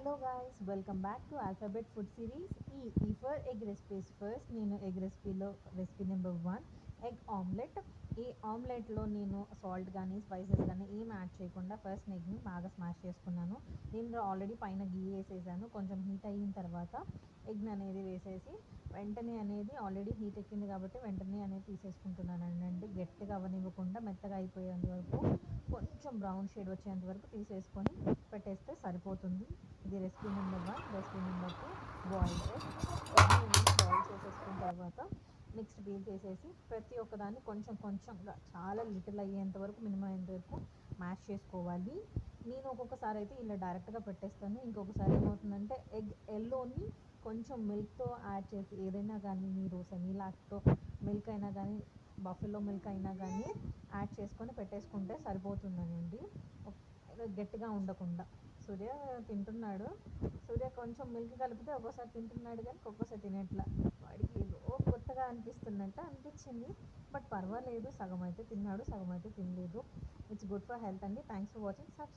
Hello guys, welcome back to alphabet food series. E for egg recipes. First నేను egg రెసిపీలో recipe number 1 egg omelette. ఈ ఆమ్లెట్లో నేను salt కానీ spices కానీ ఏం యాడ్ చేయకుండా ఫస్ట్ ఎగ్ని బాగా స్మాష్ చేసుకున్నాను. నేను ఆల్రెడీ పైన గీ వేసేసాను. కొంచెం హీట్ అయిన తర్వాత ఎగ్ని అనేది వేసేసి వెంటనే అనేది ఆల్రెడీ హీట్ ఎక్కింది కాబట్టి వెంటనే అనేది తీసేసుకుంటున్నాను అండి. గట్టిగా అవ్వనివ్వకుండా మెత్తగా అయిపోయేంత వరకు, కొంచెం బ్రౌన్ షేడ్ వచ్చేంత వరకు తీసేసుకొని పెట్టేస్తే సరిపోతుంది. ఇది recipe number 1. Recipe number 2 boiled egg boil చేసేసుకున్న తర్వాత నెక్స్ట్ బీల్ చేసేసి ప్రతి ఒక్కదాన్ని కొంచెం కొంచెంగా చాలా లిటిల్ అయ్యేంత వరకు, మినిమం అయ్యేంత వరకు మ్యాష్ చేసుకోవాలి. నేను ఒక్కొక్కసారి అయితే ఇలా డైరెక్ట్గా పెట్టేస్తాను. ఇంకొకసారి ఏమవుతుందంటే ఎగ్ ఎల్లోని కొంచెం మిల్క్తో యాడ్ చేసి, ఏదైనా కానీ మీరు సెమీలాక్తో మిల్క్ అయినా కానీ బఫెలో మిల్క్ అయినా కానీ యాడ్ చేసుకొని పెట్టేసుకుంటే సరిపోతుందనండి, గట్టిగా ఉండకుండా. సూర్య తింటున్నాడు. సూర్య కొంచెం మిల్క్ కలిపితే ఒక్కోసారి తింటున్నాడు కానీ ఒక్కోసారి తినట్లా. వాడికి ఏదో కొత్తగా అనిపిస్తున్నట్టు అనిపించింది. బట్ పర్వాలేదు, సగం అయితే తిన్నాడు, సగం అయితే తినలేదు. ఇట్స్ గుడ్ ఫర్ హెల్త్ అండి. Thanks for watching.